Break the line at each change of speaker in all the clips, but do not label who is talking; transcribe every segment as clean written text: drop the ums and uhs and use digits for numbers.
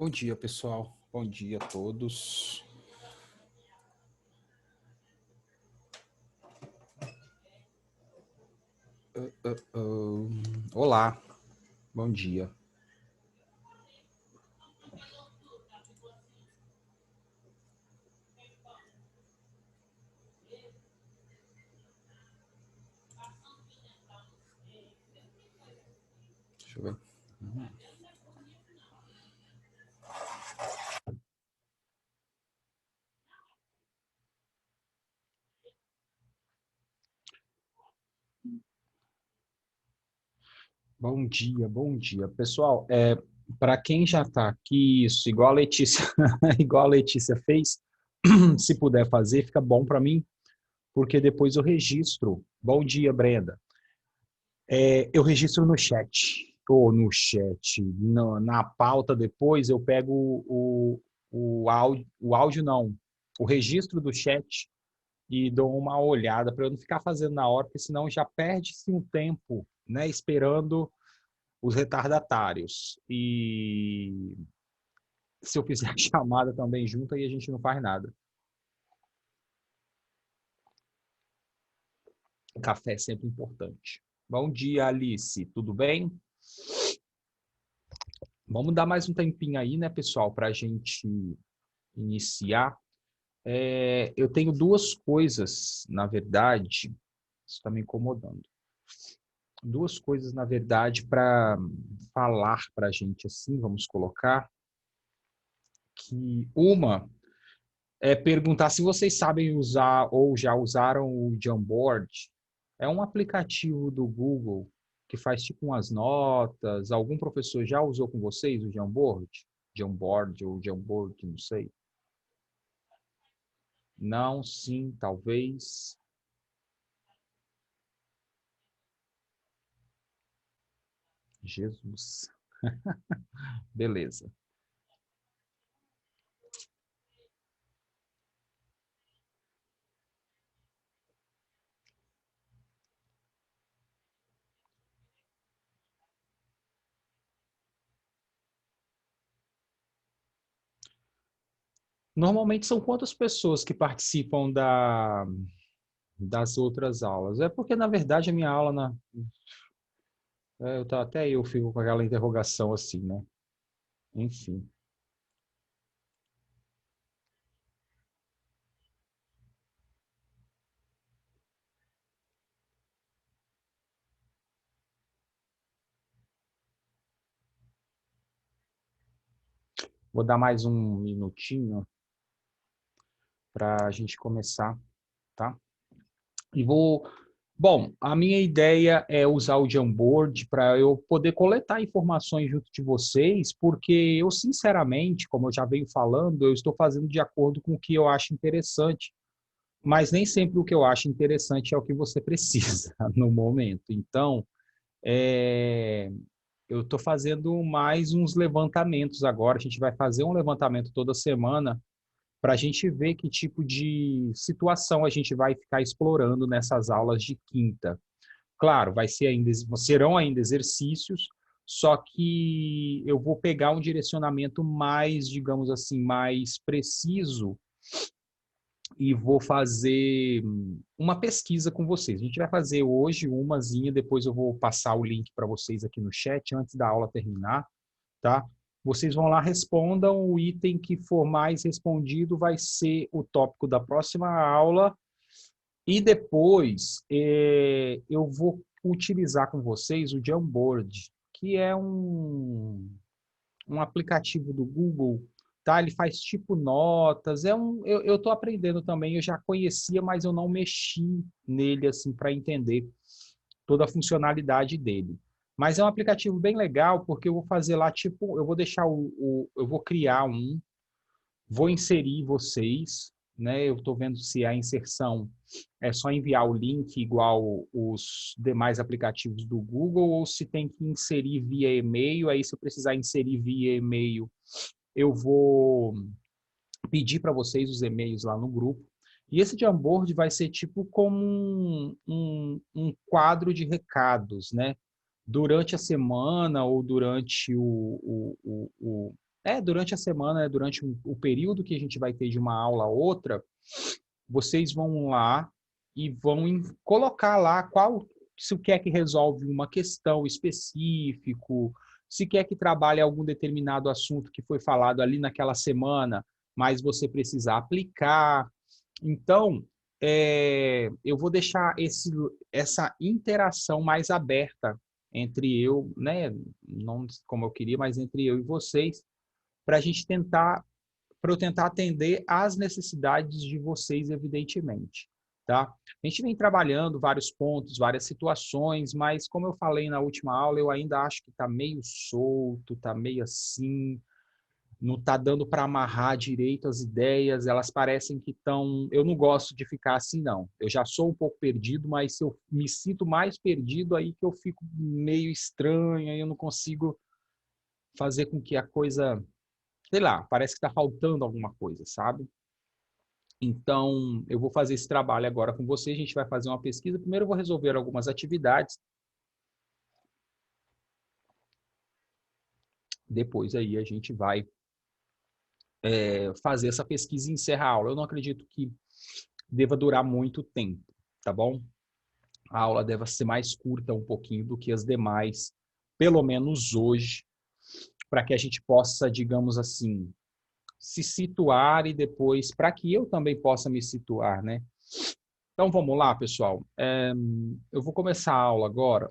Bom dia, pessoal. Bom dia a todos. Olá, bom dia. Deixa eu ver. Bom dia, bom dia. Pessoal, para quem já está aqui, isso, igual a Letícia, igual a Letícia fez, se puder fazer, fica bom para mim, porque depois eu registro. Bom dia, Brenda. Eu registro no chat, ou no chat, na pauta depois eu pego o áudio não, o registro do chat e dou uma olhada para eu não ficar fazendo na hora, porque senão já perde-se um tempo, né, esperando os retardatários. E se eu fizer a chamada também junto, aí a gente não faz nada. Café é sempre importante. Bom dia, Alice, tudo bem? Vamos dar mais um tempinho aí, né, pessoal, para a gente iniciar. Eu tenho duas coisas, na verdade, isso está me incomodando. Duas coisas, na verdade, para falar para a gente assim, vamos colocar, que uma é perguntar se vocês sabem usar ou já usaram o Jamboard. É um aplicativo do Google que faz tipo umas notas. Algum professor já usou com vocês o Jamboard? Jamboard ou Jamboard, não sei. Não, sim, talvez. Jesus. Beleza. Normalmente são quantas pessoas que participam das outras aulas? É porque, na verdade, a minha aula, até eu fico com aquela interrogação assim, né? Enfim, vou dar mais um minutinho para a gente começar, tá? E vou. Bom, a minha ideia é usar o Jamboard para eu poder coletar informações junto de vocês, porque eu, sinceramente, como eu já venho falando, eu estou fazendo de acordo com o que eu acho interessante. Mas nem sempre o que eu acho interessante é o que você precisa no momento. Então, é, eu estou fazendo mais uns levantamentos agora. A gente vai fazer um levantamento toda semana para a gente ver que tipo de situação a gente vai ficar explorando nessas aulas de quinta. Claro, serão ainda exercícios, só que eu vou pegar um direcionamento mais, digamos assim, mais preciso e vou fazer uma pesquisa com vocês. A gente vai fazer hoje umazinha, depois eu vou passar o link para vocês aqui no chat antes da aula terminar, tá? Vocês vão lá, respondam, o item que for mais respondido vai ser o tópico da próxima aula e depois eu vou utilizar com vocês o Jamboard, que é um aplicativo do Google, tá? Ele faz tipo notas, eu estou aprendendo também, eu já conhecia, mas eu não mexi nele assim para entender toda a funcionalidade dele. Mas é um aplicativo bem legal porque eu vou fazer lá tipo, eu vou deixar eu vou criar vou inserir vocês, né? Eu estou vendo se a inserção é só enviar o link igual os demais aplicativos do Google ou se tem que inserir via e-mail. Aí, se eu precisar inserir via e-mail, eu vou pedir para vocês os e-mails lá no grupo. E esse Jamboard vai ser tipo como um quadro de recados, né? Durante a semana ou durante durante a semana, durante o período que a gente vai ter de uma aula a outra, vocês vão lá e vão colocar lá se quer que resolve uma questão específico, se quer que trabalhe algum determinado assunto que foi falado ali naquela semana, mas você precisa aplicar. Então, eu vou deixar essa interação mais aberta entre eu, né, não como eu queria, mas entre eu e vocês, para a gente tentar, para eu tentar atender às necessidades de vocês, evidentemente, tá? A gente vem trabalhando vários pontos, várias situações, mas como eu falei na última aula, eu ainda acho que está meio solto, está meio assim, não está dando para amarrar direito as ideias, elas parecem que estão... Eu não gosto de ficar assim, não. Eu já sou um pouco perdido, mas se eu me sinto mais perdido, aí que eu fico meio estranho, aí eu não consigo fazer com que a coisa, sei lá, parece que está faltando alguma coisa, sabe? Então, eu vou fazer esse trabalho agora com você, a gente vai fazer uma pesquisa. Primeiro eu vou resolver algumas atividades, depois aí a gente vai fazer essa pesquisa e encerrar a aula. Eu não acredito que deva durar muito tempo, tá bom? A aula deve ser mais curta um pouquinho do que as demais, pelo menos hoje, para que a gente possa, digamos assim, se situar e depois, para que eu também possa me situar, né? Então vamos lá, pessoal. Eu vou começar a aula agora,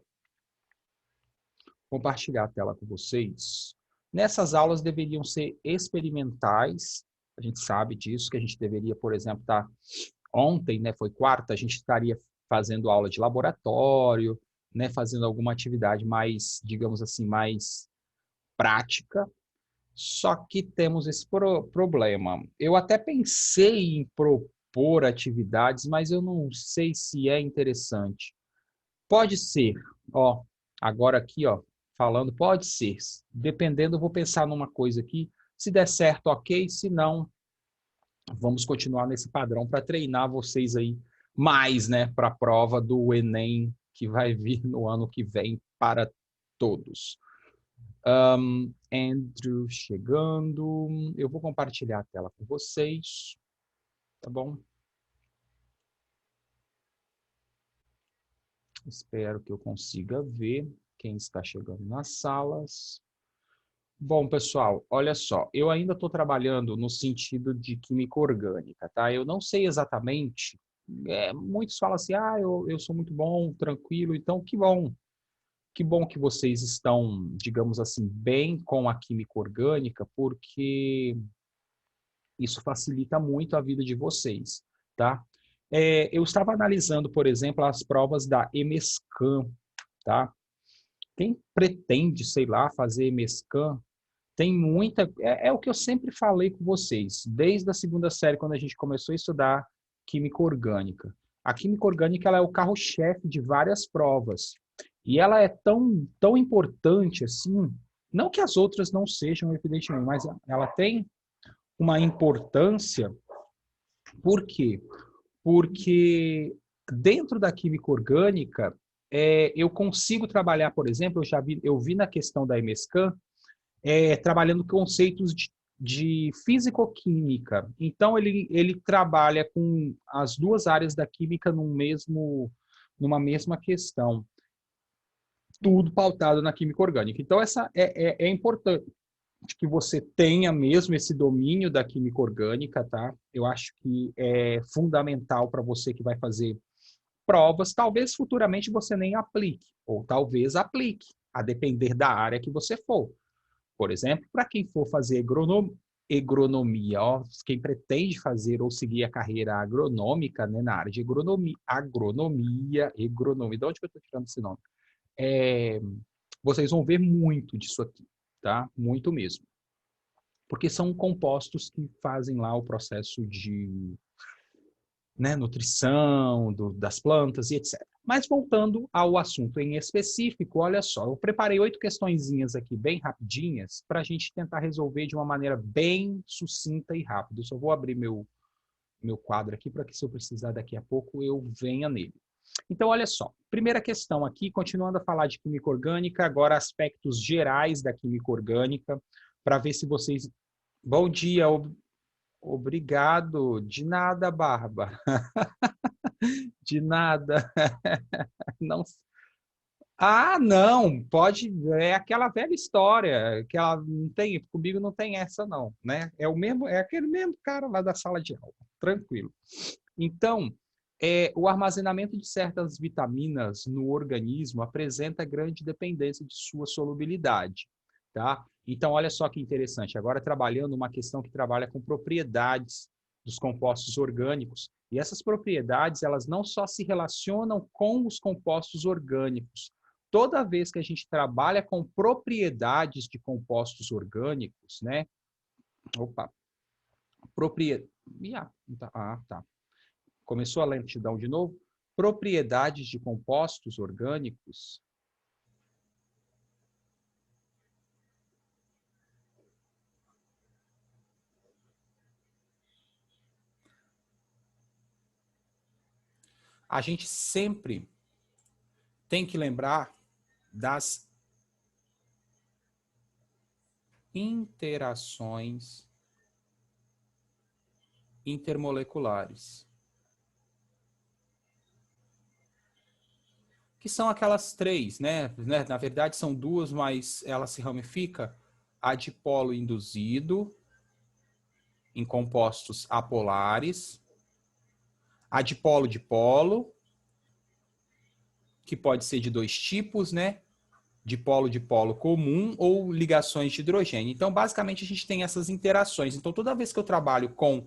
compartilhar a tela com vocês. Nessas aulas deveriam ser experimentais, a gente sabe disso, que a gente deveria, por exemplo, ontem, né, foi quarta, a gente estaria fazendo aula de laboratório, né, fazendo alguma atividade mais, digamos assim, mais prática. Só que temos esse problema. Eu até pensei em propor atividades, mas eu não sei se é interessante. Pode ser, ó, agora aqui, ó, falando, pode ser. Dependendo, eu vou pensar numa coisa aqui. Se der certo, ok. Se não, vamos continuar nesse padrão para treinar vocês aí mais, né, para a prova do Enem que vai vir no ano que vem para todos. Andrew chegando. Eu vou compartilhar a tela com vocês, tá bom? Espero que eu consiga ver quem está chegando nas salas. Bom, pessoal, olha só, eu ainda estou trabalhando no sentido de química orgânica, tá? Eu não sei exatamente, muitos falam assim, eu sou muito bom, tranquilo, então que bom que vocês estão, digamos assim, bem com a química orgânica, porque isso facilita muito a vida de vocês, tá? Eu estava analisando, por exemplo, as provas da EMESCAM, tá? Quem pretende, sei lá, fazer EMESCAM, tem muita... É o que eu sempre falei com vocês, desde a segunda série, quando a gente começou a estudar química orgânica. A química orgânica ela é o carro-chefe de várias provas. E ela é tão importante assim, não que as outras não sejam, evidentemente, mas ela tem uma importância. Por quê? Porque dentro da química orgânica, eu consigo trabalhar, por exemplo, eu vi na questão da EMESCAM, trabalhando conceitos de físico-química. Então, ele trabalha com as duas áreas da química numa mesma questão. Tudo pautado na química orgânica. Então, essa é importante que você tenha mesmo esse domínio da química orgânica, tá? Eu acho que é fundamental para você que vai fazer provas. Talvez futuramente você nem aplique, ou talvez aplique, a depender da área que você for. Por exemplo, para quem for fazer agronomia, ó, quem pretende fazer ou seguir a carreira agronômica, né, na área de agronomia, de onde que eu estou tirando esse nome? Vocês vão ver muito disso aqui, tá? Muito mesmo. Porque são compostos que fazem lá o processo de, né, nutrição das plantas e etc. Mas voltando ao assunto em específico, olha só, eu preparei 8 questõezinhas aqui bem rapidinhas para a gente tentar resolver de uma maneira bem sucinta e rápida. Eu só vou abrir meu quadro aqui para que, se eu precisar daqui a pouco, eu venha nele. Então, olha só, primeira questão aqui, continuando a falar de química orgânica, agora aspectos gerais da química orgânica. para ver se vocês... Bom dia, obrigado. De nada, Bárbara. De nada. Não. Ah, não, pode, é aquela velha história, que ela não tem, comigo não tem essa não, né? É o mesmo, é aquele mesmo cara lá da sala de aula, tranquilo. Então, o armazenamento de certas vitaminas no organismo apresenta grande dependência de sua solubilidade, tá? Então, olha só que interessante, agora trabalhando uma questão que trabalha com propriedades dos compostos orgânicos, e essas propriedades, elas não só se relacionam com os compostos orgânicos. Toda vez que a gente trabalha com propriedades de compostos orgânicos, né? Opa, propriedade... Ah, tá. Começou a lentidão de novo. Propriedades de compostos orgânicos. A gente sempre tem que lembrar das interações intermoleculares, que são aquelas três, né? Na verdade, são duas, mas ela se ramifica. A dipolo induzido em compostos apolares, a dipolo-dipolo, que pode ser de dois tipos, né? Dipolo-dipolo comum ou ligações de hidrogênio. Então, basicamente, a gente tem essas interações. Então, toda vez que eu trabalho com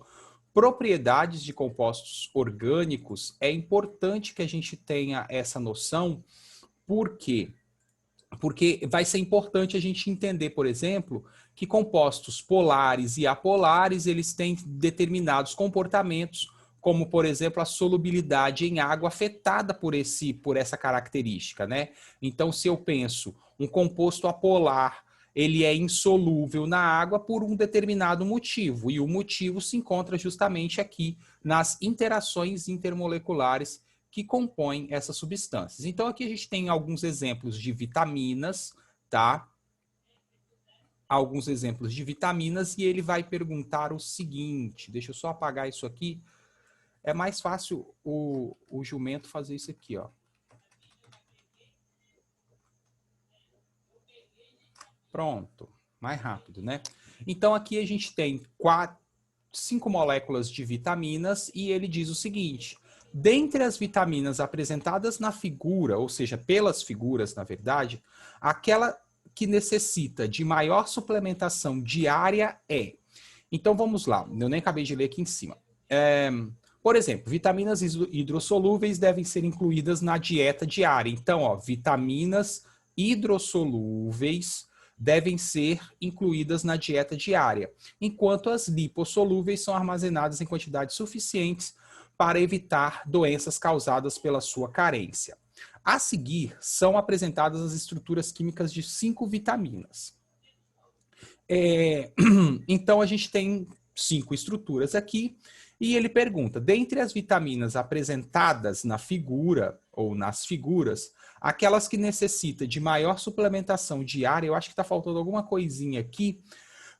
propriedades de compostos orgânicos, é importante que a gente tenha essa noção. Por quê? Porque vai ser importante a gente entender, por exemplo, que compostos polares e apolares, eles têm determinados comportamentos, como, por exemplo, a solubilidade em água afetada por essa característica, né? Então, se eu penso um composto apolar, ele é insolúvel na água por um determinado motivo, e o motivo se encontra justamente aqui nas interações intermoleculares que compõem essas substâncias. Então, aqui a gente tem alguns exemplos de vitaminas, tá? Alguns exemplos de vitaminas, e ele vai perguntar o seguinte, deixa eu só apagar isso aqui. É mais fácil o jumento fazer isso aqui, ó. Pronto, mais rápido, né? Então, aqui a gente tem 5 moléculas de vitaminas e ele diz o seguinte: dentre as vitaminas apresentadas na figura, ou seja, pelas figuras, na verdade, aquela que necessita de maior suplementação diária é. Então vamos lá, eu nem acabei de ler aqui em cima. Por exemplo, vitaminas hidrossolúveis devem ser incluídas na dieta diária. Então, ó, vitaminas hidrossolúveis devem ser incluídas na dieta diária, enquanto as lipossolúveis são armazenadas em quantidades suficientes para evitar doenças causadas pela sua carência. A seguir, são apresentadas as estruturas químicas de 5 vitaminas. Então, a gente tem 5 estruturas aqui, e ele pergunta, dentre as vitaminas apresentadas na figura, ou nas figuras, aquelas que necessitam de maior suplementação diária, eu acho que está faltando alguma coisinha aqui,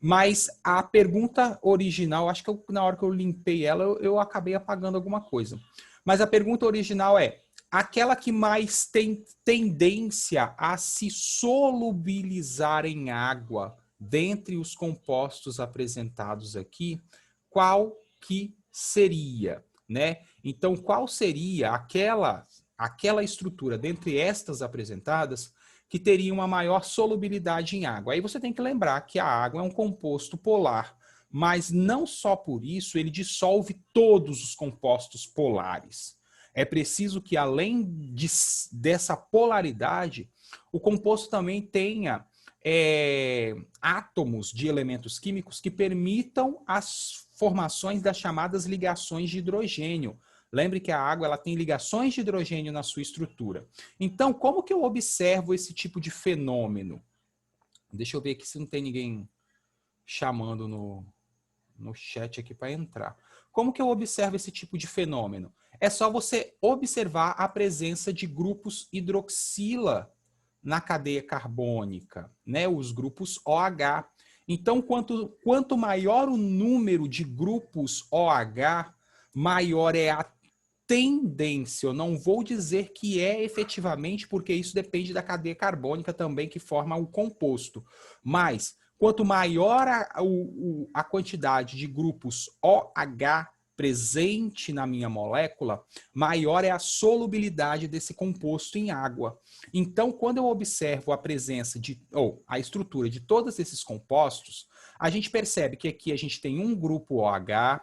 mas a pergunta original, acho que na hora que eu limpei ela, eu acabei apagando alguma coisa. Mas a pergunta original é, aquela que mais tem tendência a se solubilizar em água, dentre os compostos apresentados aqui, qual que seria, né? Então, qual seria aquela estrutura dentre estas apresentadas que teria uma maior solubilidade em água? Aí você tem que lembrar que a água é um composto polar, mas não só por isso ele dissolve todos os compostos polares. É preciso que, além dessa polaridade, o composto também tenha átomos de elementos químicos que permitam as formações das chamadas ligações de hidrogênio. Lembre que a água ela tem ligações de hidrogênio na sua estrutura. Então, como que eu observo esse tipo de fenômeno? Deixa eu ver aqui se não tem ninguém chamando no chat aqui para entrar. Como que eu observo esse tipo de fenômeno? É só você observar a presença de grupos hidroxila na cadeia carbônica, né? Os grupos OH. Então, quanto maior o número de grupos OH, maior é a tendência. Eu não vou dizer que é efetivamente, porque isso depende da cadeia carbônica também que forma o composto. Mas, quanto maior a quantidade de grupos OH presente na minha molécula, maior é a solubilidade desse composto em água. Então, quando eu observo a presença ou a estrutura de todos esses compostos, a gente percebe que aqui a gente tem um grupo OH,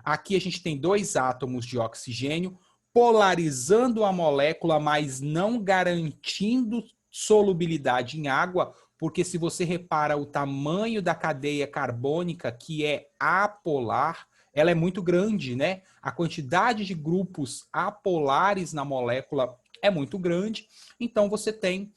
aqui a gente tem 2 átomos de oxigênio, polarizando a molécula, mas não garantindo solubilidade em água, porque se você repara o tamanho da cadeia carbônica, que é apolar, ela é muito grande, né? A quantidade de grupos apolares na molécula é muito grande, então você tem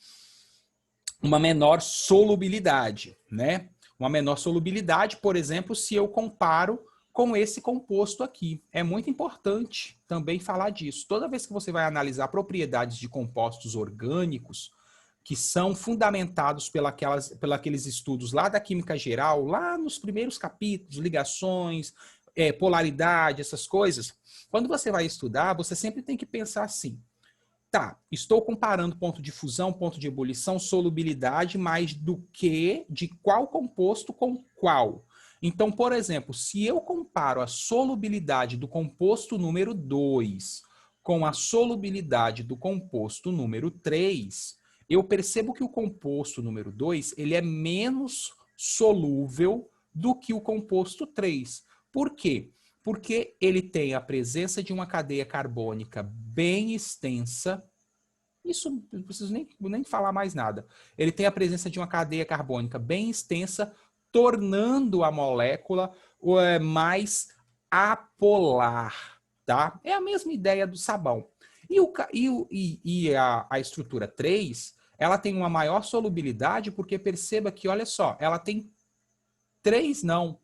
uma menor solubilidade, né? Uma menor solubilidade, por exemplo, se eu comparo com esse composto aqui. É muito importante também falar disso. Toda vez que você vai analisar propriedades de compostos orgânicos, que são fundamentados pelos estudos lá da química geral, lá nos primeiros capítulos, ligações, polaridade, essas coisas, quando você vai estudar, você sempre tem que pensar assim, tá, estou comparando ponto de fusão, ponto de ebulição, solubilidade, mais do que de qual composto com qual. Então, por exemplo, se eu comparo a solubilidade do composto número 2 com a solubilidade do composto número 3, eu percebo que o composto número 2 ele é menos solúvel do que o composto 3. Por quê? Porque ele tem a presença de uma cadeia carbônica bem extensa. Isso não preciso nem falar mais nada. Ele tem a presença de uma cadeia carbônica bem extensa, tornando a molécula mais apolar, tá? É a mesma ideia do sabão. E a estrutura 3, ela tem uma maior solubilidade, porque perceba que, olha só, ela tem 3 não,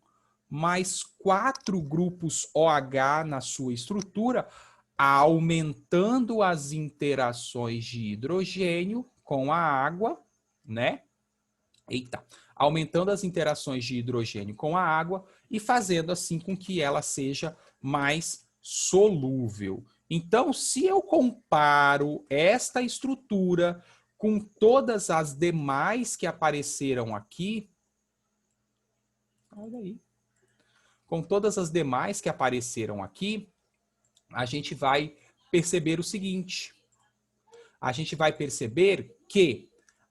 mais 4 grupos OH na sua estrutura, aumentando as interações de hidrogênio com a água, né? Eita, aumentando as interações de hidrogênio com a água e fazendo assim com que ela seja mais solúvel. Então, se eu comparo esta estrutura com todas as demais que apareceram aqui, olha aí, com todas as demais que apareceram aqui, a gente vai perceber o seguinte. A gente vai perceber que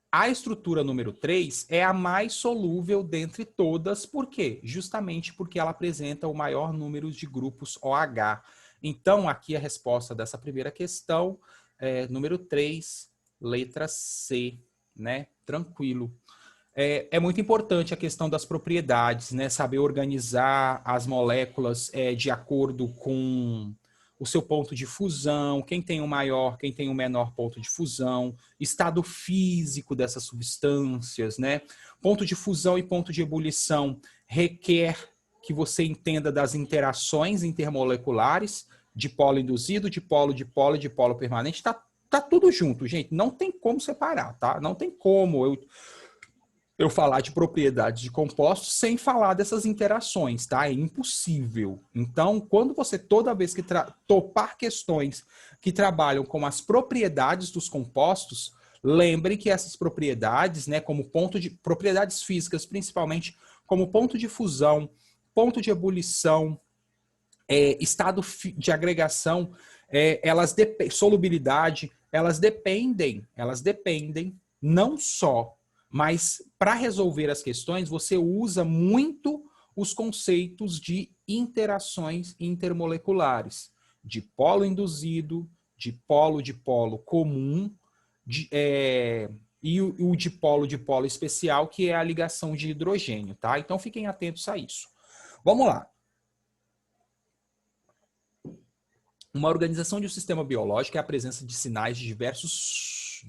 a estrutura número 3 é a mais solúvel dentre todas. Por quê? Justamente porque ela apresenta o maior número de grupos OH. Então, aqui a resposta dessa primeira questão é número 3, letra C, né? Tranquilo. É muito importante a questão das propriedades, né? Saber organizar as moléculas de acordo com o seu ponto de fusão, quem tem o maior, quem tem o menor ponto de fusão, estado físico dessas substâncias, né? Ponto de fusão e ponto de ebulição requer que você entenda das interações intermoleculares, de polo induzido, de polo permanente, tá tudo junto, gente. Não tem como separar, tá? Não tem como eu falar de propriedades de compostos sem falar dessas interações, tá? É impossível. Então, quando você, toda vez que topar questões que trabalham com as propriedades dos compostos, lembre que essas propriedades, né, como propriedades físicas, principalmente, como ponto de fusão, ponto de ebulição, estado de agregação, solubilidade, elas dependem não só, mas para resolver as questões, você usa muito os conceitos de interações intermoleculares, de polo induzido, de polo comum, e o de polo especial, que é a ligação de hidrogênio, tá? Então fiquem atentos a isso. Vamos lá. Uma organização de um sistema biológico é a presença de sinais diversos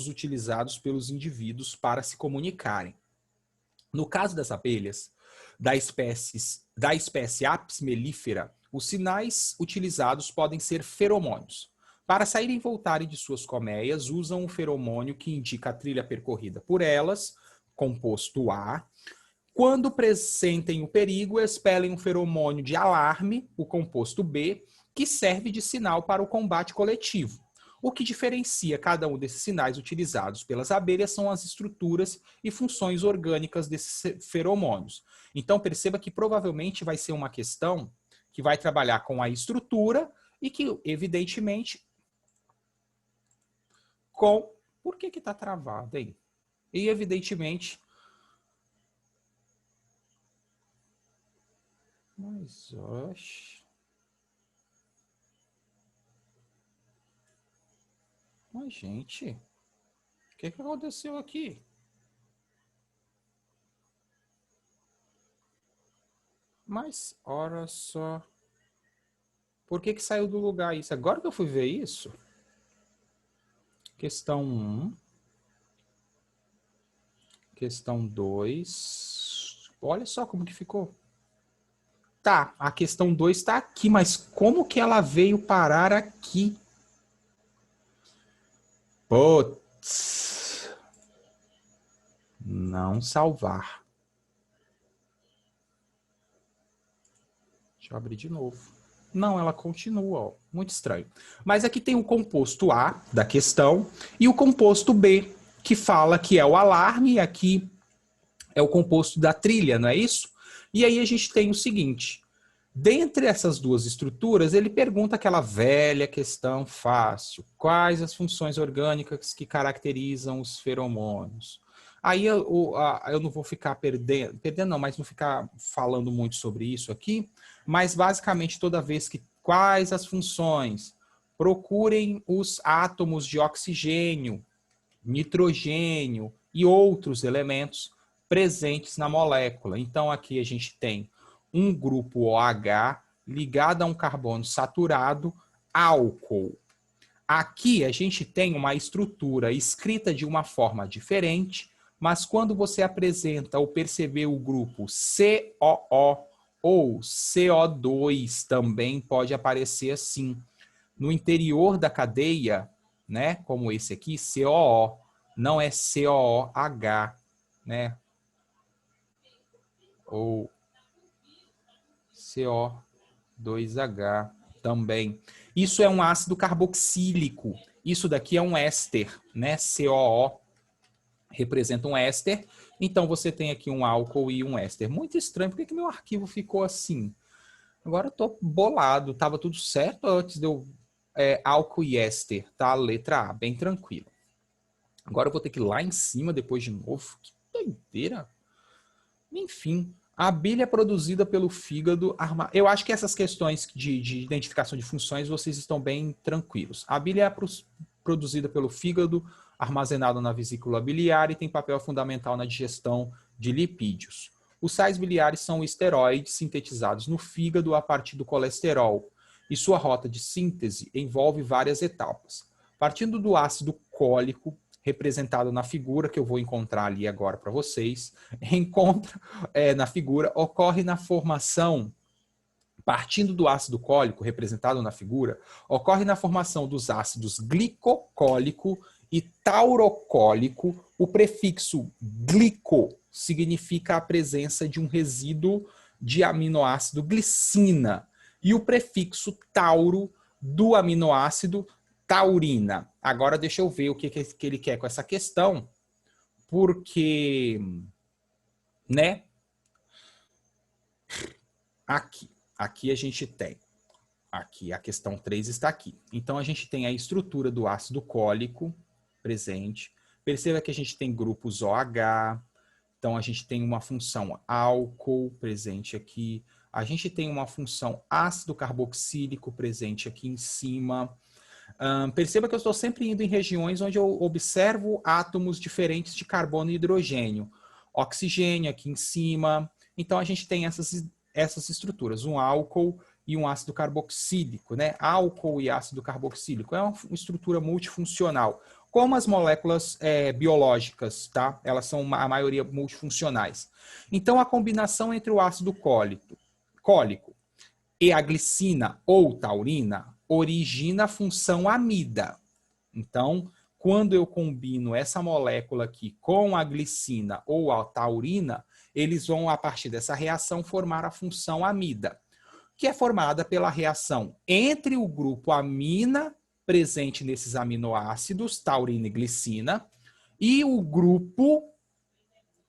utilizados pelos indivíduos para se comunicarem. No caso das abelhas, da espécie Apis mellifera, os sinais utilizados podem ser feromônios. Para saírem e voltarem de suas colmeias, usam um feromônio que indica a trilha percorrida por elas, composto A. Quando presentem o perigo, expelem um feromônio de alarme, o composto B, que serve de sinal para o combate coletivo. O que diferencia cada um desses sinais utilizados pelas abelhas são as estruturas e funções orgânicas desses feromônios. Então, perceba que provavelmente vai ser uma questão que vai trabalhar com a estrutura e que, evidentemente, com... Por que está travado aí? E, evidentemente... Mas, oxe... Mas, gente, o que aconteceu aqui? Mas, olha só. Por que saiu do lugar isso? Agora que eu fui ver isso. Questão 1. Questão 2. Olha só como que ficou. Tá, a questão 2 está aqui, mas como que ela veio parar aqui? Putz. Não salvar. Deixa eu abrir de novo. Não, ela continua, ó. Muito estranho. Mas aqui tem o composto A da questão e o composto B, que fala que é o alarme, e aqui é o composto da trilha, não é isso? E aí a gente tem o seguinte: dentre essas duas estruturas, ele pergunta aquela velha questão fácil: quais as funções orgânicas que caracterizam os feromônios? Aí eu não vou ficar perdendo não, mas não ficar falando muito sobre isso aqui, mas basicamente toda vez que quais as funções, procurem os átomos de oxigênio, nitrogênio e outros elementos presentes na molécula. Então aqui a gente tem um grupo OH ligado a um carbono saturado, álcool. Aqui a gente tem uma estrutura escrita de uma forma diferente, mas quando você apresenta ou perceber o grupo COO ou CO2 também pode aparecer assim. No interior da cadeia, né, como esse aqui, COO, não é COOH, né? Ou CO2H também. Isso é um ácido carboxílico. Isso daqui é um éster, né? COO representa um éster. Então você tem aqui um álcool e um éster. Muito estranho, por que meu arquivo ficou assim? Agora eu tô bolado. Tava tudo certo antes de eu... álcool e éster, tá? Letra A, bem tranquilo. Agora eu vou ter que ir lá em cima depois de novo. Que doideira. Enfim, a abelha é produzida pelo fígado. Eu acho que essas questões de identificação de funções vocês estão bem tranquilos. A abelha é produzida pelo fígado, armazenada na vesícula biliar e tem papel fundamental na digestão de lipídios. Os sais biliares são esteroides sintetizados no fígado a partir do colesterol, e sua rota de síntese envolve várias etapas. Partindo do ácido cólico, representado na figura, que eu vou encontrar ali agora para vocês, na figura, ocorre na formação, partindo do ácido cólico, representado na figura, ocorre na formação dos ácidos glicocólico e taurocólico. O prefixo glico significa a presença de um resíduo de aminoácido glicina, e o prefixo tauro do aminoácido taurina. Agora deixa eu ver o que ele quer com essa questão, porque, né? Aqui a gente tem, aqui a questão 3 está aqui. Então a gente tem a estrutura do ácido cólico presente. Perceba que a gente tem grupos OH, então a gente tem uma função álcool presente aqui, a gente tem uma função ácido carboxílico presente aqui em cima. Perceba que eu estou sempre indo em regiões onde eu observo átomos diferentes de carbono e hidrogênio. Oxigênio aqui em cima. Então a gente tem essas estruturas, um álcool e um ácido carboxílico, né? Álcool e ácido carboxílico é uma estrutura multifuncional, como as moléculas biológicas, tá? Elas são a maioria multifuncionais. Então a combinação entre o ácido cólico e a glicina ou taurina origina a função amida. Então, quando eu combino essa molécula aqui com a glicina ou a taurina, eles vão, a partir dessa reação, formar a função amida, que é formada pela reação entre o grupo amina, presente nesses aminoácidos, taurina e glicina, e o grupo...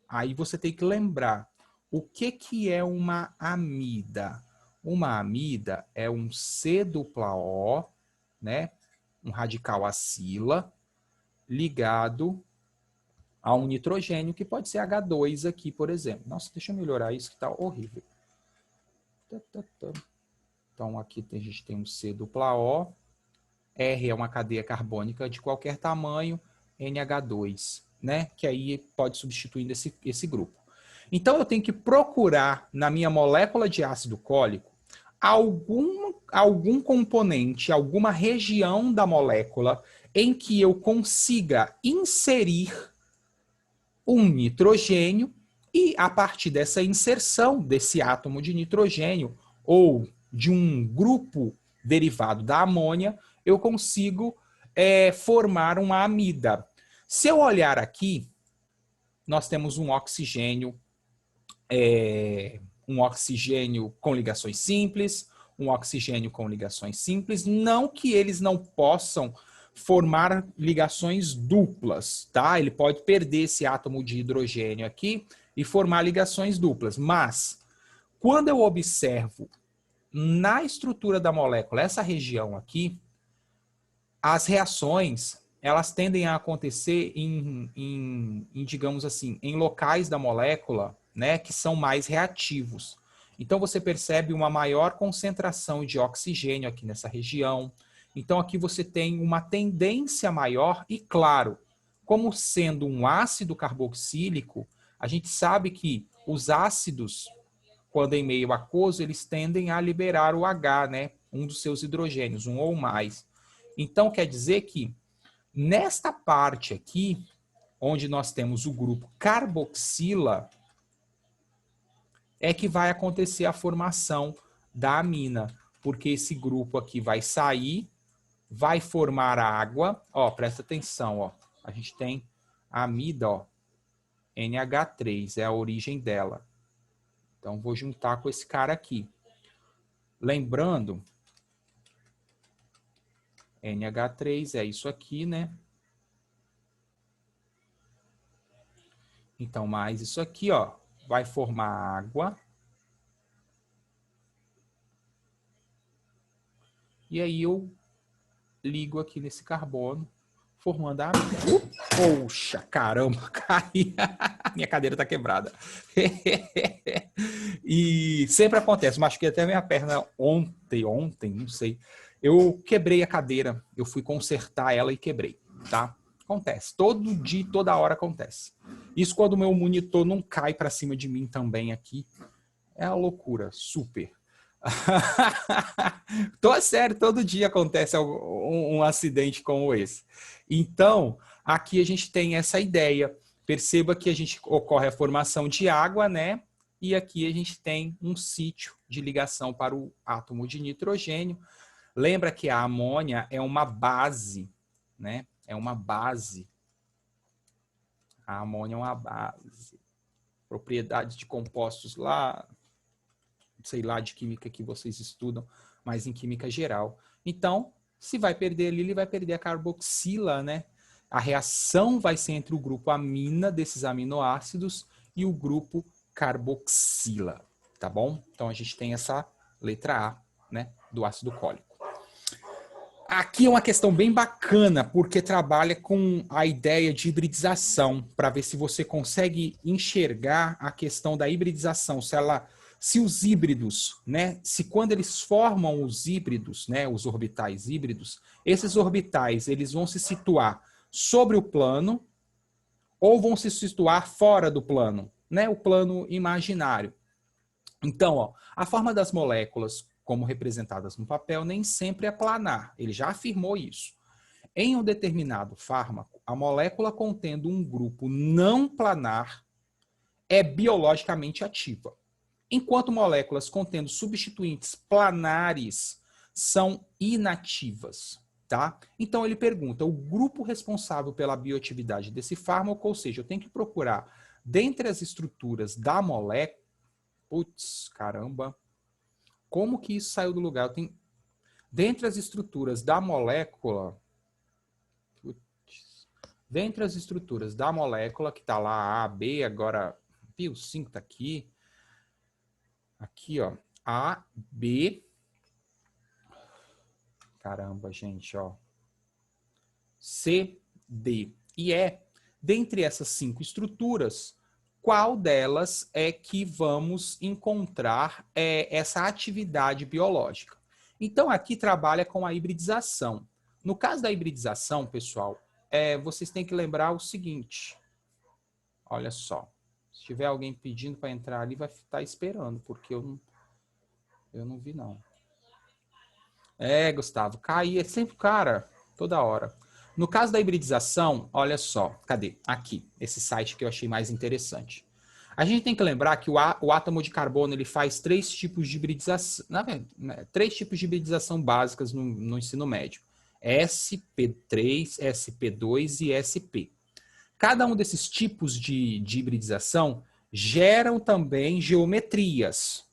Aí você tem que lembrar, o que é uma amida? Uma amida é um C-dupla-O, né? Um radical acila, ligado a um nitrogênio, que pode ser H2 aqui, por exemplo. Nossa, deixa eu melhorar isso que está horrível. Então, aqui a gente tem um C-dupla-O, R é uma cadeia carbônica de qualquer tamanho, NH2, né? Que aí pode substituir esse grupo. Então, eu tenho que procurar na minha molécula de ácido cólico algum componente, alguma região da molécula em que eu consiga inserir um nitrogênio e, a partir dessa inserção desse átomo de nitrogênio ou de um grupo derivado da amônia, eu consigo formar uma amida. Se eu olhar aqui, nós temos um oxigênio com ligações simples, um oxigênio com ligações simples, não que eles não possam formar ligações duplas, tá? Ele pode perder esse átomo de hidrogênio aqui e formar ligações duplas, mas quando eu observo na estrutura da molécula essa região aqui, as reações, elas tendem a acontecer digamos assim, em locais da molécula, né, que são mais reativos. Então, você percebe uma maior concentração de oxigênio aqui nessa região. Então, aqui você tem uma tendência maior e, claro, como sendo um ácido carboxílico, a gente sabe que os ácidos, quando em meio aquoso, eles tendem a liberar o H, né, um dos seus hidrogênios, um ou mais. Então, quer dizer que nesta parte aqui, onde nós temos o grupo carboxila, é que vai acontecer a formação da amina, porque esse grupo aqui vai sair, vai formar água, ó, presta atenção, ó, a gente tem a amida, ó, NH3, é a origem dela. Então, vou juntar com esse cara aqui. Lembrando, NH3 é isso aqui, né? Então, mais isso aqui, ó, vai formar água. E aí eu ligo aqui nesse carbono, formando a amida. Poxa, caramba, caí. Minha cadeira tá quebrada. E sempre acontece, machuquei até minha perna ontem, não sei. Eu quebrei a cadeira, eu fui consertar ela e quebrei, tá? Acontece, todo dia, toda hora acontece. Isso quando o meu monitor não cai para cima de mim também aqui. É uma loucura, super. Tô sério, todo dia acontece um acidente como esse. Então, aqui a gente tem essa ideia. Perceba que ocorre a formação de água, né? E aqui a gente tem um sítio de ligação para o átomo de nitrogênio. Lembra que a amônia é uma base, né? É uma base. A amônia é uma base. Propriedades de compostos lá, sei lá, de química que vocês estudam, mas em química geral. Então, se vai perder ali, ele vai perder a carboxila, né? A reação vai ser entre o grupo amina desses aminoácidos e o grupo carboxila, tá bom? Então, a gente tem essa letra A, né, do ácido cólico. Aqui é uma questão bem bacana, porque trabalha com a ideia de hibridização, para ver se você consegue enxergar a questão da hibridização, se os híbridos, né, se quando eles formam os híbridos, né, os orbitais híbridos, esses orbitais eles vão se situar sobre o plano ou vão se situar fora do plano, né, o plano imaginário. Então, ó, a forma das moléculas, como representadas no papel, nem sempre é planar. Ele já afirmou isso. Em um determinado fármaco, a molécula contendo um grupo não planar é biologicamente ativa, enquanto moléculas contendo substituintes planares são inativas, tá? Então ele pergunta o grupo responsável pela bioatividade desse fármaco, ou seja, eu tenho que procurar dentre as estruturas da molécula. Putz, caramba. Como que isso saiu do lugar? Eu tenho dentre as estruturas da molécula, dentre as estruturas da molécula, que está lá A, B, agora, o 5 está aqui. Aqui, ó, A, B. Caramba, gente, ó. C, D. E E. Dentre essas 5 estruturas, qual delas é que vamos encontrar essa atividade biológica? Então, aqui trabalha com a hibridização. No caso da hibridização, pessoal, vocês têm que lembrar o seguinte. Olha só. Se tiver alguém pedindo para entrar ali, vai estar esperando, porque eu não vi, não. Gustavo, cair é sempre, cara, toda hora. No caso da hibridização, olha só. Cadê? Aqui, esse site que eu achei mais interessante. A gente tem que lembrar que o átomo de carbono ele faz 3 tipos de hibridização, 3 tipos de hibridização básicas no ensino médio. sp3, sp2 e sp. Cada um desses tipos de hibridização geram também geometrias.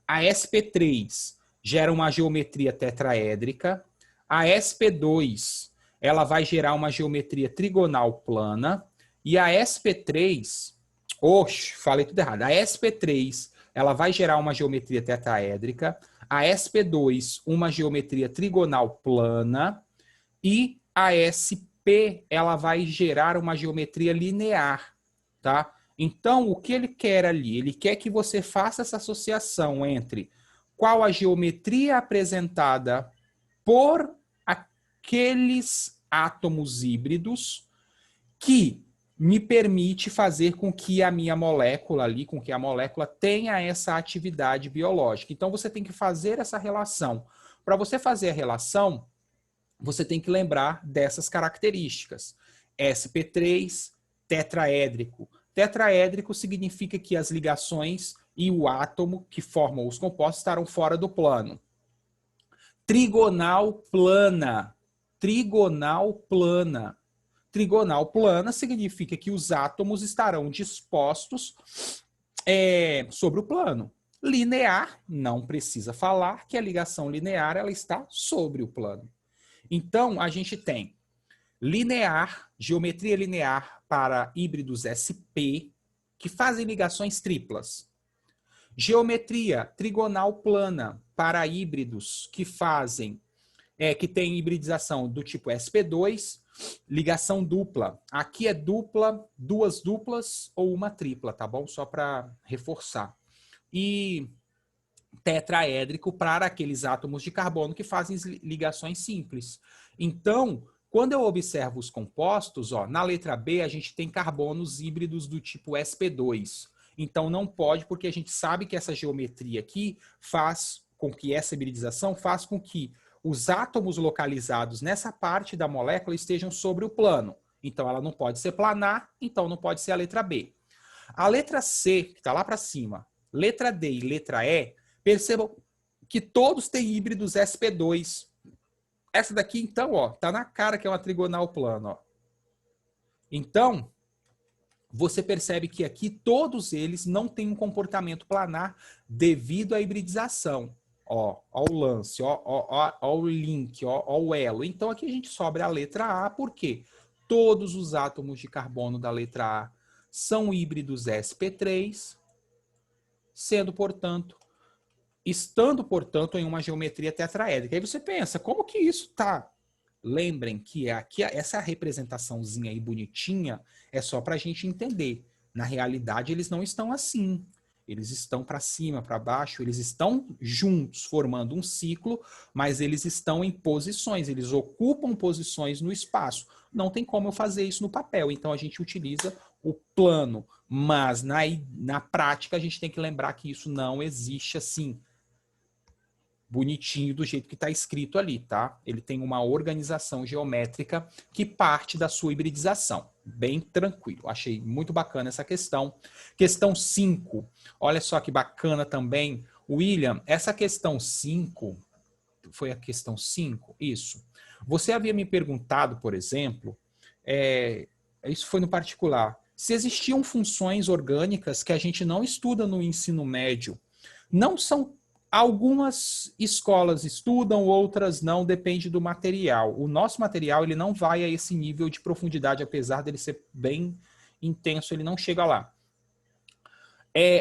A sp3 gera uma geometria tetraédrica. A sp2 ela vai gerar uma geometria trigonal plana. E a sp3, falei tudo errado. A sp3 ela vai gerar uma geometria tetraédrica. A sp2 uma geometria trigonal plana. E a sp ela vai gerar uma geometria linear, tá? Então, o que ele quer ali? Ele quer que você faça essa associação entre qual a geometria apresentada por aqueles átomos híbridos que me permite fazer com que a minha molécula ali, com que a molécula tenha essa atividade biológica. Então, você tem que fazer essa relação. Para você fazer a relação, você tem que lembrar dessas características. sp3, tetraédrico. Tetraédrico significa que as ligações e o átomo que formam os compostos estarão fora do plano. Trigonal plana. Trigonal plana. Trigonal plana significa que os átomos estarão dispostos sobre o plano. Linear, não precisa falar que a ligação linear ela está sobre o plano. Então, a gente tem linear, geometria linear para híbridos sp, que fazem ligações triplas. Geometria trigonal plana para híbridos que fazem, que tem hibridização do tipo sp2, ligação dupla. Aqui é dupla, 2 duplas ou uma tripla, tá bom? Só para reforçar. E tetraédrico para aqueles átomos de carbono que fazem ligações simples. Então, quando eu observo os compostos, na letra B a gente tem carbonos híbridos do tipo sp2. Então não pode, porque a gente sabe que essa geometria aqui faz com que essa hibridização faz com que os átomos localizados nessa parte da molécula estejam sobre o plano. Então ela não pode ser planar, então não pode ser a letra B. A letra C, que está lá para cima, letra D e letra E, percebam que todos têm híbridos sp2. Essa daqui, então, tá na cara que é uma trigonal plana. Então, você percebe que aqui todos eles não têm um comportamento planar devido à hibridização. Ó o lance, ó o link, ó o elo. Então, aqui a gente sobra a letra A, porque todos os átomos de carbono da letra A são híbridos sp3, estando, portanto, em uma geometria tetraédrica. Aí você pensa, como que isso tá? Lembrem que aqui essa representaçãozinha aí bonitinha é só para a gente entender. Na realidade, eles não estão assim. Eles estão para cima, para baixo, eles estão juntos, formando um ciclo, mas eles estão em posições, eles ocupam posições no espaço. Não tem como eu fazer isso no papel, então a gente utiliza o plano. Mas na prática a gente tem que lembrar que isso não existe assim, bonitinho do jeito que está escrito ali, tá? Ele tem uma organização geométrica que parte da sua hibridização. Bem tranquilo. Achei muito bacana essa questão. Questão 5. Olha só que bacana também. William, essa questão 5... Foi a questão 5? Isso. Você havia me perguntado, por exemplo, isso foi no particular, se existiam funções orgânicas que a gente não estuda no ensino médio. Não são. Algumas escolas estudam, outras não, depende do material. O nosso material ele não vai a esse nível de profundidade, apesar dele ser bem intenso, ele não chega lá.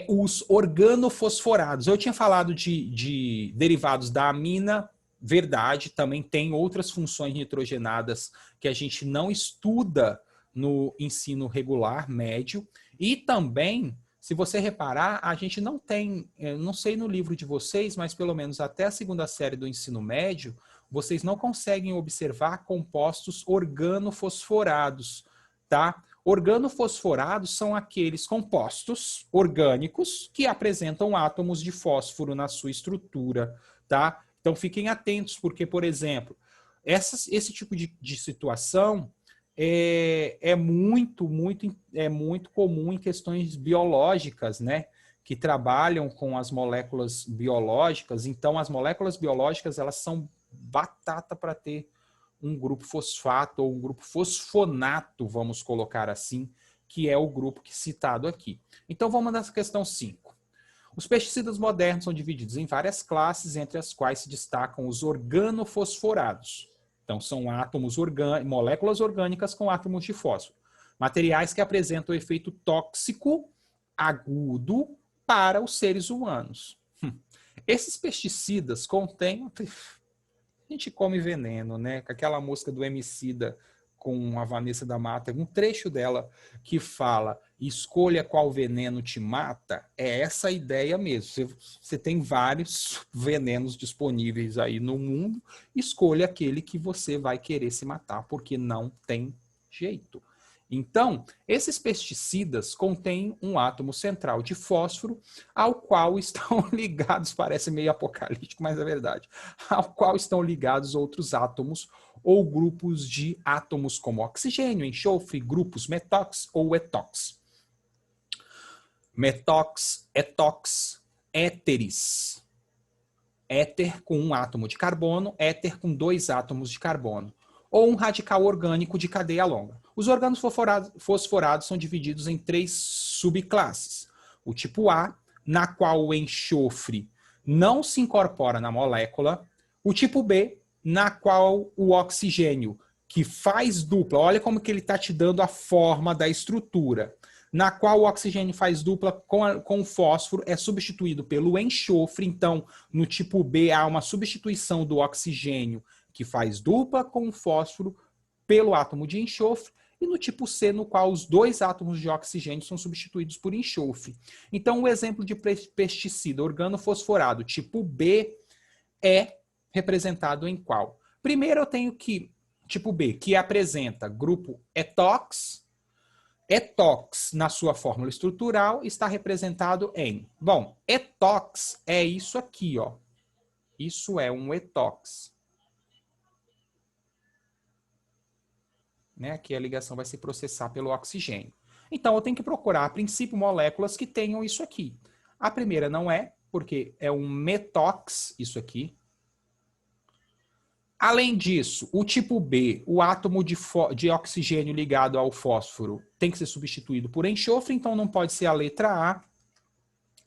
Os organofosforados. Eu tinha falado de derivados da amina, verdade, também tem outras funções nitrogenadas que a gente não estuda no ensino regular, médio, e também, se você reparar, a gente não tem, não sei no livro de vocês, mas pelo menos até a segunda série do ensino médio, vocês não conseguem observar compostos organofosforados, tá? Organofosforados são aqueles compostos orgânicos que apresentam átomos de fósforo na sua estrutura, tá? Então fiquem atentos, porque, por exemplo, esse tipo de situação é muito comum em questões biológicas, né? Que trabalham com as moléculas biológicas. Então, as moléculas biológicas, elas são batata para ter um grupo fosfato ou um grupo fosfonato, vamos colocar assim, que é o grupo citado aqui. Então, vamos nessa questão 5. Os pesticidas modernos são divididos em várias classes, entre as quais se destacam os organofosforados. Então, são moléculas orgânicas com átomos de fósforo. Materiais que apresentam efeito tóxico agudo para os seres humanos. Esses pesticidas contêm... A gente come veneno, né? Com aquela música do Emicida com a Vanessa da Mata, um trecho dela que fala: escolha qual veneno te mata, é essa a ideia mesmo. Você tem vários venenos disponíveis aí no mundo, escolha aquele que você vai querer se matar, porque não tem jeito. Então, esses pesticidas contêm um átomo central de fósforo, ao qual estão ligados, parece meio apocalíptico, mas é verdade, ao qual estão ligados outros átomos ou grupos de átomos como oxigênio, enxofre, grupos metox ou etox. Metox, etox, éteres. Éter com um átomo de carbono, éter com 2 átomos de carbono. Ou um radical orgânico de cadeia longa. Os organofosforados são divididos em 3 subclasses. O tipo A, na qual o enxofre não se incorpora na molécula. O tipo B, na qual o oxigênio, que faz dupla, olha como que ele está te dando a forma da estrutura, na qual o oxigênio faz dupla com o fósforo, é substituído pelo enxofre. Então, no tipo B, há uma substituição do oxigênio, que faz dupla com o fósforo, pelo átomo de enxofre, e no tipo C, no qual os 2 átomos de oxigênio são substituídos por enxofre. Então, o exemplo de pesticida organofosforado tipo B é representado em qual? Primeiro eu tenho que, tipo B, que apresenta grupo etox. Etox, na sua fórmula estrutural, está representado em... Bom, etox é isso aqui, ó. Isso é um etox. Né? Aqui a ligação vai se processar pelo oxigênio. Então, eu tenho que procurar, a princípio, moléculas que tenham isso aqui. A primeira não é, porque é um metox, isso aqui. Além disso, o tipo B, o átomo de oxigênio ligado ao fósforo, tem que ser substituído por enxofre, então não pode ser a letra A.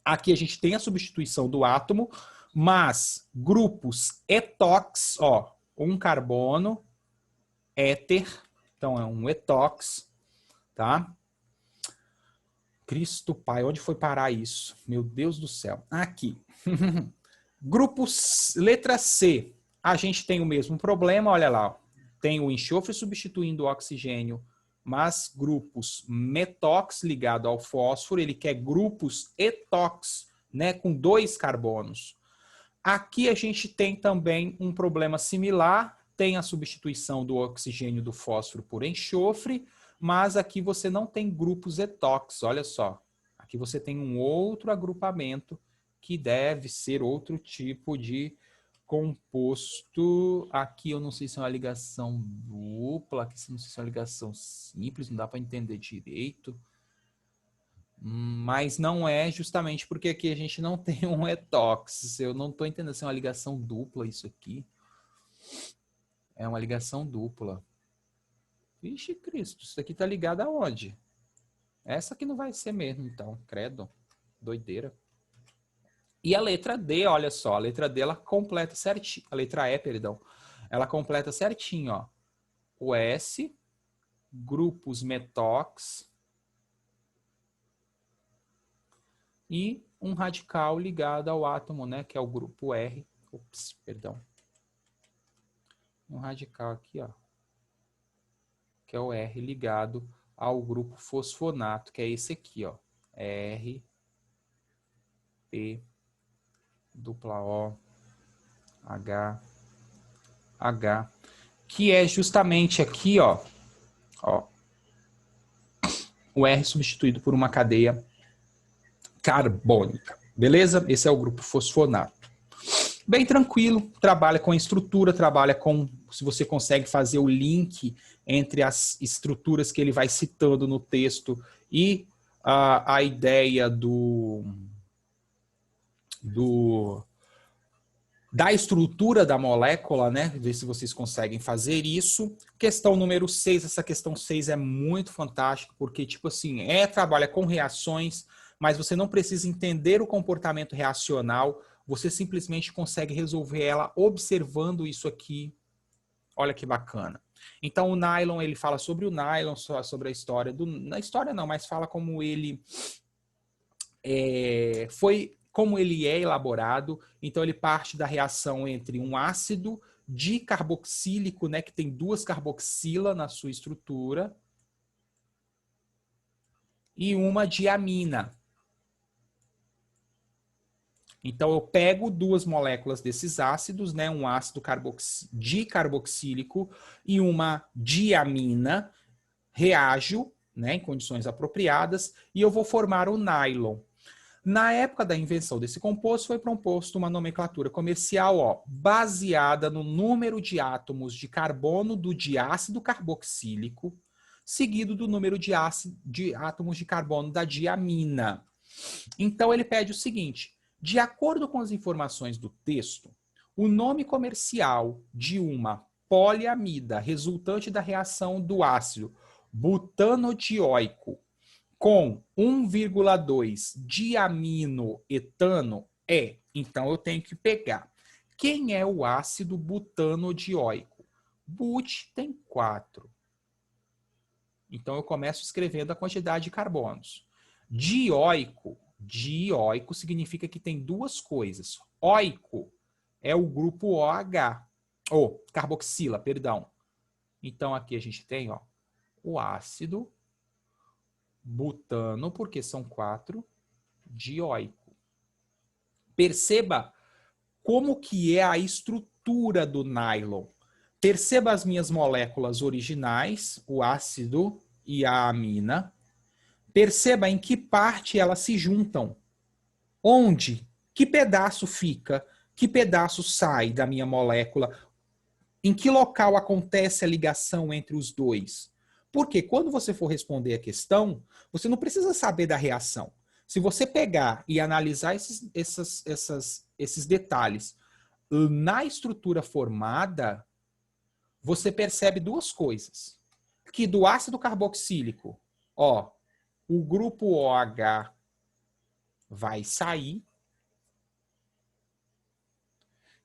Aqui a gente tem a substituição do átomo, mas grupos etox, ó, um carbono, éter, então é um etox, tá? Cristo Pai, onde foi parar isso? Meu Deus do céu. Aqui. Grupos, letra C, a gente tem o mesmo problema, olha lá, tem o enxofre substituindo o oxigênio, mas grupos metox ligado ao fósforo, ele quer grupos etox, né, com 2 carbonos. Aqui a gente tem também um problema similar, tem a substituição do oxigênio do fósforo por enxofre, mas aqui você não tem grupos etox, olha só. Aqui você tem um outro agrupamento que deve ser outro tipo de composto. Aqui eu não sei se é uma ligação dupla, aqui não sei se é uma ligação simples, não dá para entender direito. Mas não é justamente porque aqui a gente não tem um etox. Eu não estou entendendo se é uma ligação dupla isso aqui. É uma ligação dupla. Vixe, Cristo, isso aqui tá ligado aonde? Essa aqui não vai ser mesmo, então. Credo. Doideira. E a letra D, olha só. A letra D, ela completa certinho. A letra E, perdão. Ela completa certinho, ó. O S, grupos metox e um radical ligado ao átomo, né? Que é o grupo R. Ups, perdão. Um radical aqui, ó. Que é o R ligado ao grupo fosfonato, que é esse aqui, ó. R, P, dupla O, H, H, que é justamente aqui, ó, o R substituído por uma cadeia carbônica, beleza? Esse é o grupo fosfonato. Bem tranquilo, trabalha com a estrutura, trabalha com, se você consegue fazer o link entre as estruturas que ele vai citando no texto e a ideia da estrutura da molécula, né? Ver se vocês conseguem fazer isso. Questão número 6, essa questão 6 é muito fantástica, porque, tipo assim, trabalha com reações, mas você não precisa entender o comportamento reacional, você simplesmente consegue resolver ela observando isso aqui. Olha que bacana. Então, o nylon, ele fala sobre o nylon, sobre a história do... Na história não, mas fala como ele como ele é elaborado. Então, ele parte da reação entre um ácido dicarboxílico, né, que tem 2 carboxila na sua estrutura, e uma diamina. Então, eu pego 2 moléculas desses ácidos, né, um ácido dicarboxílico e uma diamina, reajo, né, em condições apropriadas, e eu vou formar o nylon. Na época da invenção desse composto, foi proposto uma nomenclatura comercial, ó, baseada no número de átomos de carbono do diácido carboxílico, seguido do número de átomos de carbono da diamina. Então, ele pede o seguinte: de acordo com as informações do texto, o nome comercial de uma poliamida resultante da reação do ácido butanodioico com 1,2 diaminoetano então eu tenho que pegar. Quem é o ácido butanodioico? But tem 4. Então eu começo escrevendo a quantidade de carbonos. Dioico significa que tem 2 coisas. Oico é o grupo OH, ou carboxila, perdão. Então aqui a gente tem, ó, o ácido butano, porque são 4, dioico. Perceba como que é a estrutura do nylon. Perceba as minhas moléculas originais, o ácido e a amina. Perceba em que parte elas se juntam. Onde? Que pedaço fica? Que pedaço sai da minha molécula? Em que local acontece a ligação entre os dois? Porque quando você for responder a questão, você não precisa saber da reação. Se você pegar e analisar esses detalhes na estrutura formada, você percebe 2 coisas. Que do ácido carboxílico, ó, o grupo OH vai sair.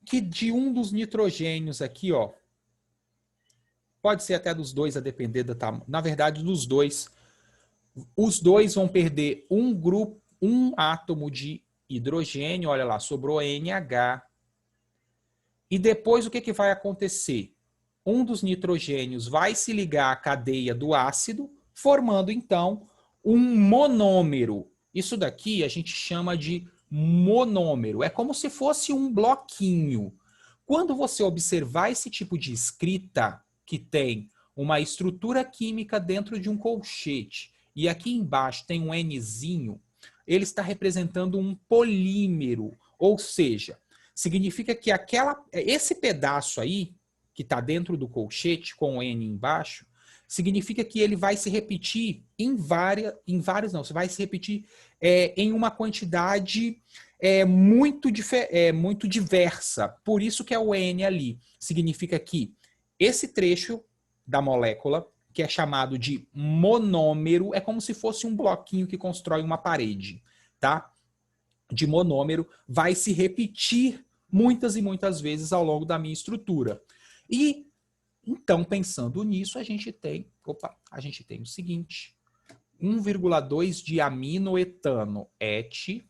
Que de um dos nitrogênios aqui, ó, pode ser até dos 2, a depender do tamanho. Na verdade, dos 2. Os 2 vão perder um átomo de hidrogênio. Olha lá, sobrou NH. E depois o que vai acontecer? Um dos nitrogênios vai se ligar à cadeia do ácido, formando então um monômero. Isso daqui a gente chama de monômero. É como se fosse um bloquinho. Quando você observar esse tipo de escrita, que tem uma estrutura química dentro de um colchete, e aqui embaixo tem um Nzinho, ele está representando um polímero, ou seja, significa que esse pedaço aí, que está dentro do colchete, com o N embaixo, significa que ele vai se repetir você vai se repetir em uma quantidade muito diversa. Por isso que é o N ali. Significa que esse trecho da molécula, que é chamado de monômero, é como se fosse um bloquinho que constrói uma parede, tá? De monômero, vai se repetir muitas e muitas vezes ao longo da minha estrutura. E, então, pensando nisso, a gente tem o seguinte, 1,2 diaminoetano et,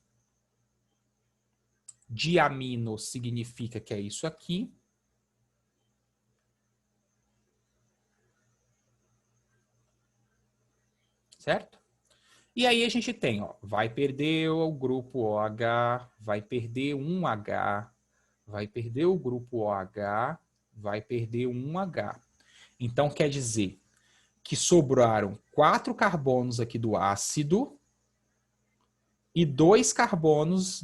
diamino significa que é isso aqui, certo? E aí a gente tem, ó, vai perder o grupo OH, vai perder um H, vai perder o grupo OH, vai perder um H. Então quer dizer que sobraram 4 carbonos aqui do ácido e 2 carbonos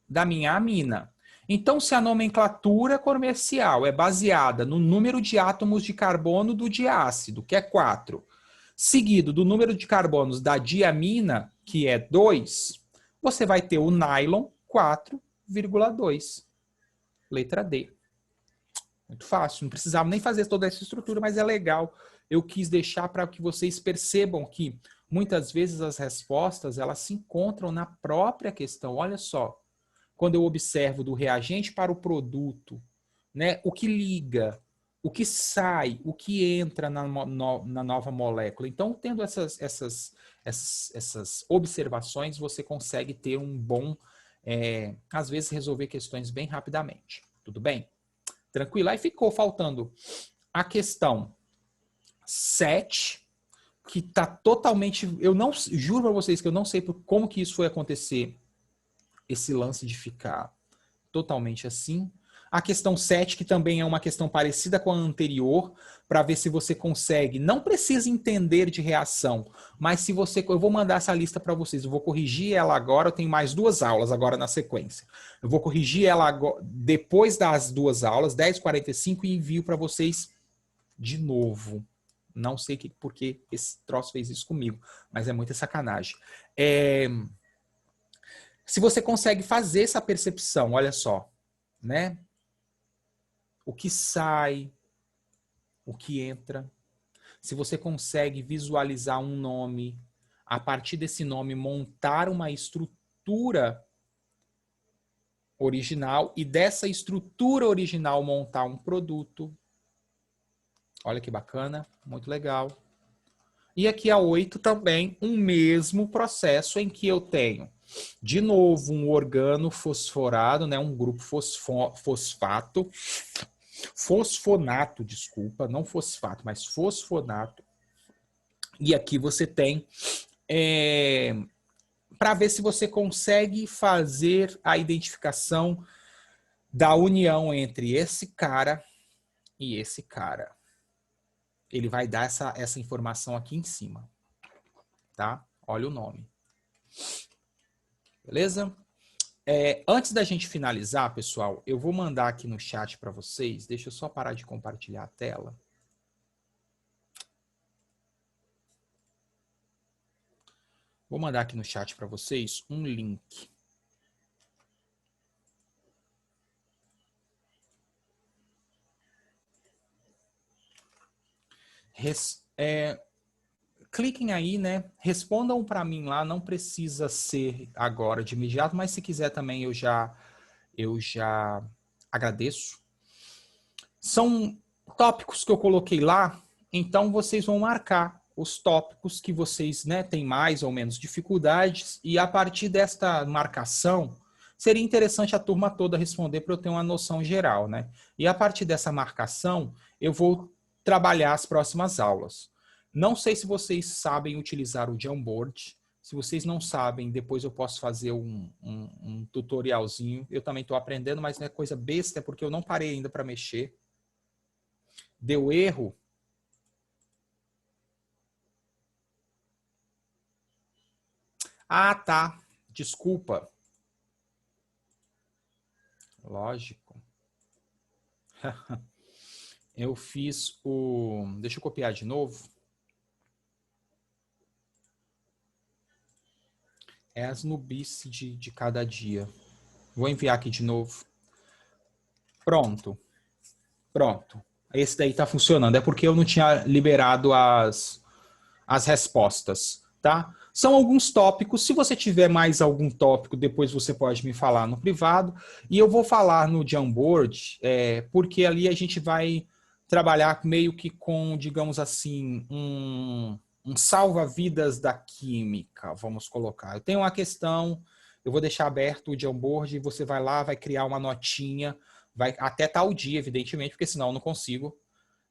da minha amina. Então, se a nomenclatura comercial é baseada no número de átomos de carbono do diácido, que é 4, seguido do número de carbonos da diamina, que é 2, você vai ter o nylon 4,2. Letra D. Muito fácil, não precisava nem fazer toda essa estrutura, mas é legal. Eu quis deixar para que vocês percebam que muitas vezes as respostas elas se encontram na própria questão. Olha só, quando eu observo do reagente para o produto, né, o que liga, o que sai, o que entra na nova molécula. Então, tendo essas observações, você consegue ter um bom, às vezes, resolver questões bem rapidamente. Tudo bem? Tranquilo? Aí ficou faltando a questão 7, que está totalmente... Eu não juro para vocês que eu não sei como que isso foi acontecer, esse lance de ficar totalmente assim. A questão 7, que também é uma questão parecida com a anterior, para ver se você consegue. Não precisa entender de reação, mas se você... Eu vou mandar essa lista para vocês. Eu vou corrigir ela agora. Eu tenho mais 2 aulas agora na sequência. Eu vou corrigir ela agora, depois das 2 aulas, 10h45, e envio para vocês de novo. Não sei por que esse troço fez isso comigo, mas é muita sacanagem. Se você consegue fazer essa percepção, olha só, né? O que sai, o que entra. Se você consegue visualizar um nome, a partir desse nome montar uma estrutura original e dessa estrutura original montar um produto. Olha que bacana, muito legal. E aqui a 8 também, um mesmo processo em que eu tenho, de novo, um organo fosforado, né, um grupo fosfato, fosfonato, desculpa, não fosfato, mas fosfonato. E aqui você tem, para ver se você consegue fazer a identificação da união entre esse cara e esse cara. Ele vai dar essa informação aqui em cima, tá? Olha o nome. Beleza? Antes da gente finalizar, pessoal, eu vou mandar aqui no chat para vocês. Deixa eu só parar de compartilhar a tela. Vou mandar aqui no chat para vocês um link. Cliquem aí, né? Respondam para mim lá, não precisa ser agora de imediato, mas se quiser também eu já agradeço. São tópicos que eu coloquei lá, então vocês vão marcar os tópicos que vocês, né, têm mais ou menos dificuldades, e a partir desta marcação, seria interessante a turma toda responder para eu ter uma noção geral, né? E a partir dessa marcação, eu vou trabalhar as próximas aulas. Não sei se vocês sabem utilizar o Jamboard. Se vocês não sabem, depois eu posso fazer um tutorialzinho. Eu também estou aprendendo, mas não é coisa besta, porque eu não parei ainda para mexer. Deu erro. Ah, tá. Desculpa. Lógico. Eu fiz o... Deixa eu copiar de novo. É as nubices de cada dia. Vou enviar aqui de novo. Pronto. Pronto. Esse daí está funcionando. É porque eu não tinha liberado as respostas, tá? São alguns tópicos. Se você tiver mais algum tópico, depois você pode me falar no privado. E eu vou falar no Jamboard, porque ali a gente vai trabalhar meio que com, digamos assim, um salva-vidas da química, vamos colocar. Eu tenho uma questão, eu vou deixar aberto o Jamboard e você vai lá, vai criar uma notinha, vai até tal dia, evidentemente, porque senão eu não consigo.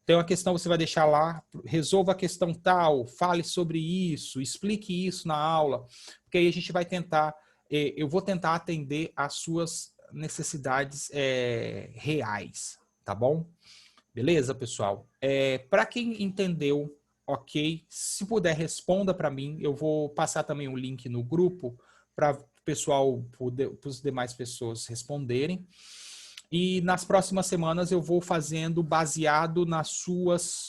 Tem uma questão, você vai deixar lá, resolva a questão tal, fale sobre isso, explique isso na aula, porque aí a gente vai tentar, eu vou tentar atender às suas necessidades reais, tá bom? Beleza, pessoal? Para quem entendeu, ok, se puder responda para mim, eu vou passar também o link no grupo para o pessoal, para as demais pessoas responderem. E nas próximas semanas eu vou fazendo baseado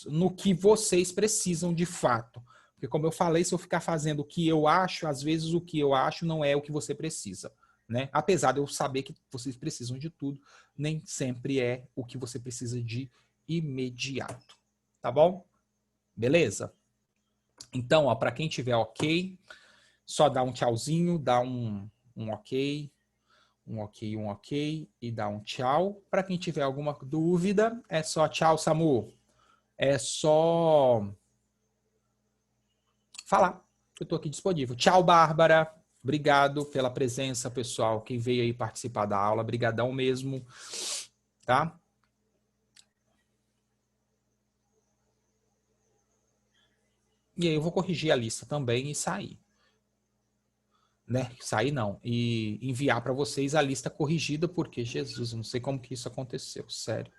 no que vocês precisam de fato. Porque como eu falei, se eu ficar fazendo o que eu acho, às vezes o que eu acho não é o que você precisa, né? Apesar de eu saber que vocês precisam de tudo, nem sempre é o que você precisa de imediato. Tá bom? Beleza? Então, para quem tiver ok, só dá um tchauzinho, dá um ok, um ok e dá um tchau. Para quem tiver alguma dúvida, é só tchau, Samu. É só falar. Eu estou aqui disponível. Tchau, Bárbara. Obrigado pela presença, pessoal. Quem veio aí participar da aula, brigadão mesmo. Tá? E aí eu vou corrigir a lista também e sair. Né? Sair não. E enviar para vocês a lista corrigida, porque, Jesus, eu não sei como que isso aconteceu. Sério.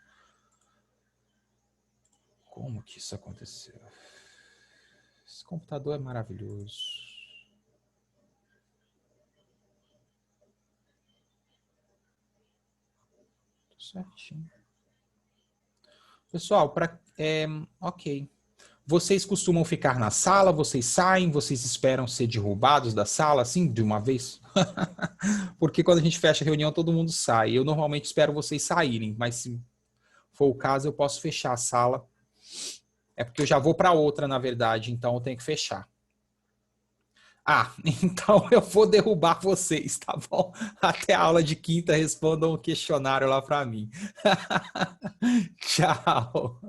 Como que isso aconteceu? Esse computador é maravilhoso. Certinho. Pessoal, ok. Vocês costumam ficar na sala? Vocês saem? Vocês esperam ser derrubados da sala, assim, de uma vez? Porque quando a gente fecha a reunião, todo mundo sai. Eu normalmente espero vocês saírem, mas se for o caso, eu posso fechar a sala. É porque eu já vou para outra, na verdade, então eu tenho que fechar. Ah, então eu vou derrubar vocês, tá bom? Até a aula de quinta, respondam o questionário lá para mim. Tchau.